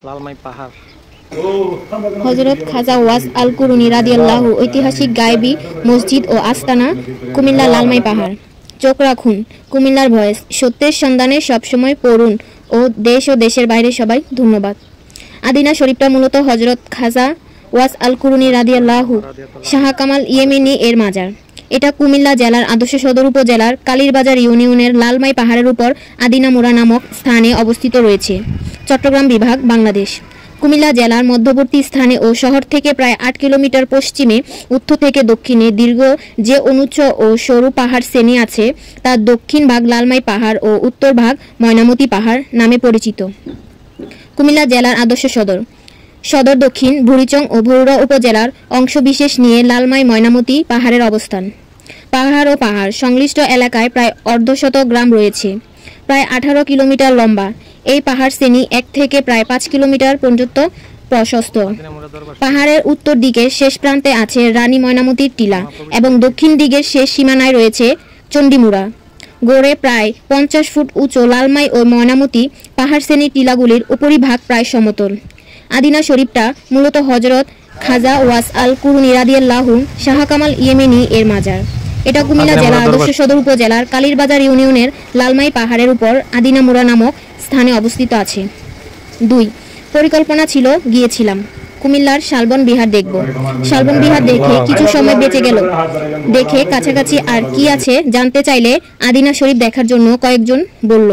লালমাই পাহাড়। হযরত খাজা ওয়াস আল কুরুনী রাদিয়াল্লাহু ঐতিহাসিক গায়েবী মসজিদ ও আস্তানা, কুমিল্লা লালমাই পাহাড়। চোখ রাখুন, কুমিল্লার ভয়েস, সত্যের সন্ধানে সবসময় পড়ুন ও দেশ ও দেশের বাইরে সবাই ধন্যবাদ। আদিনা শরীফটা মূলত হযরত খাজা ওয়াস আল কুরুনী রাদিয়াল্লাহু শাহ কামাল ইয়েমেনি এর মাজার। এটা কুমিল্লা জেলার আদর্শ সদর উপজেলার কালীরবাজার ইউনিয়নের লালমাই পাহাড়ের উপর আদিনা মুরা নামক স্থানে অবস্থিত রয়েছে। চট্টগ্রাম বিভাগ, বাংলাদেশ। কুমিল্লা জেলার মধ্যবর্তী স্থানে ও শহর থেকে প্রায় ৮ কিলোমিটার পশ্চিমে, উত্তর থেকে দক্ষিণে দীর্ঘ যে অনুচ্চ ও সরু পাহাড় শ্রেণী আছে তার দক্ষিণ ভাগ লালমাই পাহাড় ও উত্তর ভাগ ময়নামতি পাহাড় নামে পরিচিত। কুমিল্লা জেলার আদর্শ সদর সদর দক্ষিণ বুড়িচং ও ভৈরব উপজেলার অংশবিশেষ নিয়ে লালমাই ময়নামতি পাহাড়ের অবস্থান। পাহাড় ও পাহাড় সংশ্লিষ্ট এলাকায় প্রায় অর্ধশত গ্রাম রয়েছে। প্রায় 18 কিলোমিটার লম্বা এই পাহাড় শ্রেণী 1 থেকে প্রায় 5 কিলোমিটার পর্যন্ত প্রশস্ত। পাহাড়ের উত্তর দিকের শেষ প্রান্তে আছে রানী ময়নামতির টিলা এবং দক্ষিণ দিকের শেষ সীমানায় রয়েছে চণ্ডীমুড়া। গড়ে প্রায় 50 ফুট উঁচু লালমাই ও ময়নামতি পাহাড় শ্রেণীর টিলাগুলির উপরিভাগ প্রায় সমতল। আদিনা শরীফটা মূলত হযরত খাজা ওয়াস আল কুরুনী রাদিয়াল্লাহু শাহ কামাল ইয়েমেনি এর মাজার। এটা কুমিল্লা জেলা আদর্শ সদর উপজেলার কালীরবাজার ইউনিয়নের লালমাই পাহাড়ের উপর আদিনা মুরা নামক স্থানে অবস্থিত আছে। 2. পরিকল্পনা ছিল গিয়েছিলাম কুমিল্লার শালবন বিহার দেখব। শালবন বিহার দেখে কিছু সময় বেঁচে গেল। দেখে কাছাকাছি আর কি আছে জানতে চাইলে আদিনা শরীফ দেখার জন্য কয়েকজন বলল।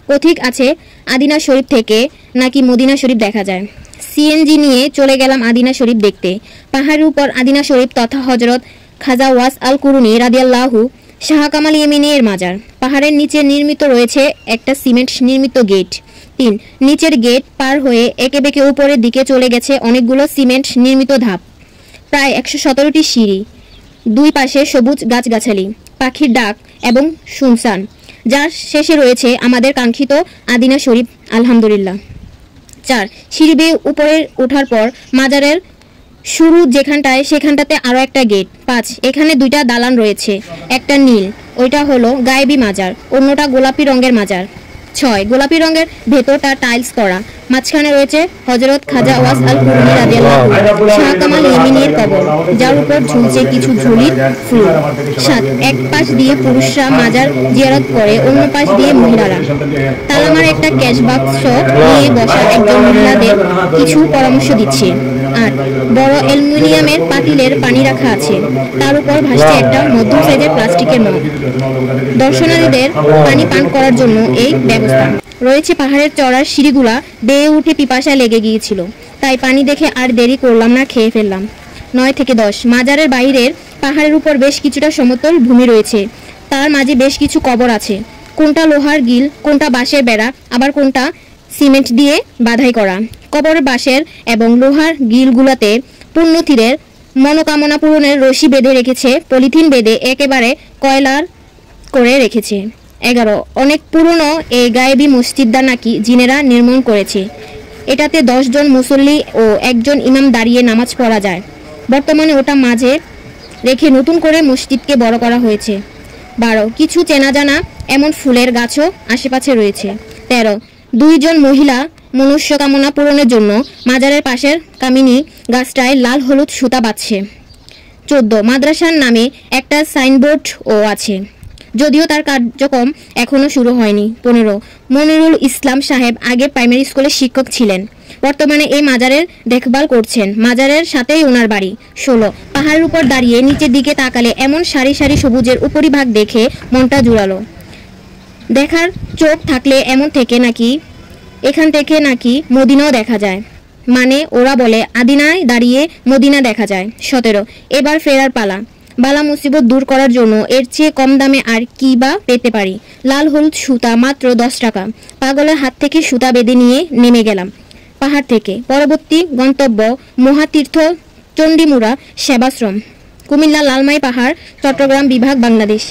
পথিক আছে আদিনা শরীফ থেকে নাকি মদিনা শরীফ দেখা যায়। সিএনজি নিয়ে চলে গেলাম আদিনা শরীফ দেখতে। পাহাড়ের উপর আদিনা শরীফ তথা হযরত খাজা ওয়াস আল কুরুনী রাদিয়াল্লাহু শাহ কামাল ইয়েমেনি এর মাজার। পাহাড়ের নিচে নির্মিত রয়েছে একটা সিমেন্ট নির্মিত গেট। 3. নিচের গেট পার হয়ে একে বেঁকে উপরের দিকে চলে গেছে অনেকগুলো সিমেন্ট নির্মিত ধাপ। প্রায় 117টি সিঁড়ি। 2 পাশে সবুজ গাছগাছালি, পাখির ডাক এবং শুনশান। যার শেষে রয়েছে আমাদের কাঙ্ক্ষিত আদিনা শরীফ, আলহামদুলিল্লাহ। 4. সিঁড়ি বেয়ে উপরে ওঠার পর মাজারের শুরু যেখানটায় সেখানটাতে আরও একটা গেট। 5. এখানে 2টা দালান রয়েছে, একটা নীল, ওইটা হলো গায়েবী মাজার, অন্যটা গোলাপি রঙের মাজার। 6. গোলাপি রঙের ভেতরটা টাইলস করা, মাঝখানে রয়েছে হযরত খাজা ওয়াস আল কুরুনী রাদিয়াল্লাহু শাহ কামাল ইয়েমেনি এর কবর, যার উপর ঝুলছে কিছু ঝুলির ফুল। 7. এক পাশ দিয়ে পুরুষরা মাজার জিয়ারত করে, অন্য পাশ দিয়ে মহিলারা। তালামার একটা ক্যাশ বাক্স নিয়ে বসা একজন মহিলাদের কিছু পরামর্শ দিচ্ছে। 8. বড় অ্যালুমিনিয়ামের পাতিলের পানি রাখা আছে, তার উপর ভাসছে একটা মধ্যম সাইজের প্লাস্টিকের মগ। দর্শনার্থীদের পানি পান করার জন্য এই ব্যবস্থা রয়েছে। পাহাড়ের চড়ার সিঁড়িগুলা বেয়ে উঠে পিপাসা লেগে গিয়েছিল, তাই পানি দেখে আর দেরি করলাম না, খেয়ে ফেললাম। 9 থেকে 10. মাজারের বাইরের পাহাড়ের উপর বেশ কিছুটা সমতল ভূমি রয়েছে, তার মাঝে বেশ কিছু কবর আছে। কোনটা লোহার গিল, কোনটা বাঁশের বেড়া, আবার কোনটা সিমেন্ট দিয়ে বাঁধাই করা। কবরের বাঁশের এবং লোহার গিলগুলোতে পুণ্যতীরের মনোকামনা পূরণের রশি বেঁধে রেখেছে, পলিথিন বেঁধে একেবারে কয়লার করে রেখেছে। 11. অনেক পুরনো এই গায়েবী মসজিদটা নাকি জিনেরা নির্মাণ করেছে। এটাতে 10 জন মুসল্লি ও একজন ইমাম দাঁড়িয়ে নামাজ পড়া যায়। বর্তমানে ওটা মাঝে রেখে নতুন করে মসজিদকে বড় করা হয়েছে। 12. কিছু চেনা জানা এমন ফুলের গাছও আশেপাশে রয়েছে। 13. 2 জন মহিলা মনুষ্যকামনা পূরণের জন্য মাজারের পাশের কামিনী গাছটায় লাল হলুদ সুতা বাঁধছে। 14. মাদ্রাসার নামে একটা সাইনবোর্ডও আছে, যদিও তার কার্যক্রম এখনো শুরু হয়নি। 15. মনিরুল ইসলাম সাহেব আগে প্রাইমারি স্কুলের শিক্ষক ছিলেন, বর্তমানে এই মাজারের দেখভাল করছেন। মাজারের সাথেই ওনার বাড়ি। 16. পাহাড়ের উপর দাঁড়িয়ে নিচের দিকে তাকালে এমন সারি সারি সবুজের উপরিভাগ দেখে মনটা জুড়ালো। দেখার চোখ থাকলে এখান থেকে নাকি মদিনাও দেখা যায়, মানে ওরা বলে আদিনায় দাঁড়িয়ে মদিনা দেখা যায়। 17. এবার ফেরার পালা। বালা মুসিবত দূর করার জন্য এর চেয়ে কম দামে আর কি বা পেতে পারি। লাল হলুদ সুতা মাত্র 10 টাকা। পাগলের হাত থেকে সুতা বেঁধে নিয়ে নেমে গেলাম পাহাড় থেকে। পরবর্তী গন্তব্য মহাতীর্থ চণ্ডীমুড়া সেবাশ্রম, কুমিল্লা লালমাই পাহাড়, চট্টগ্রাম বিভাগ, বাংলাদেশ।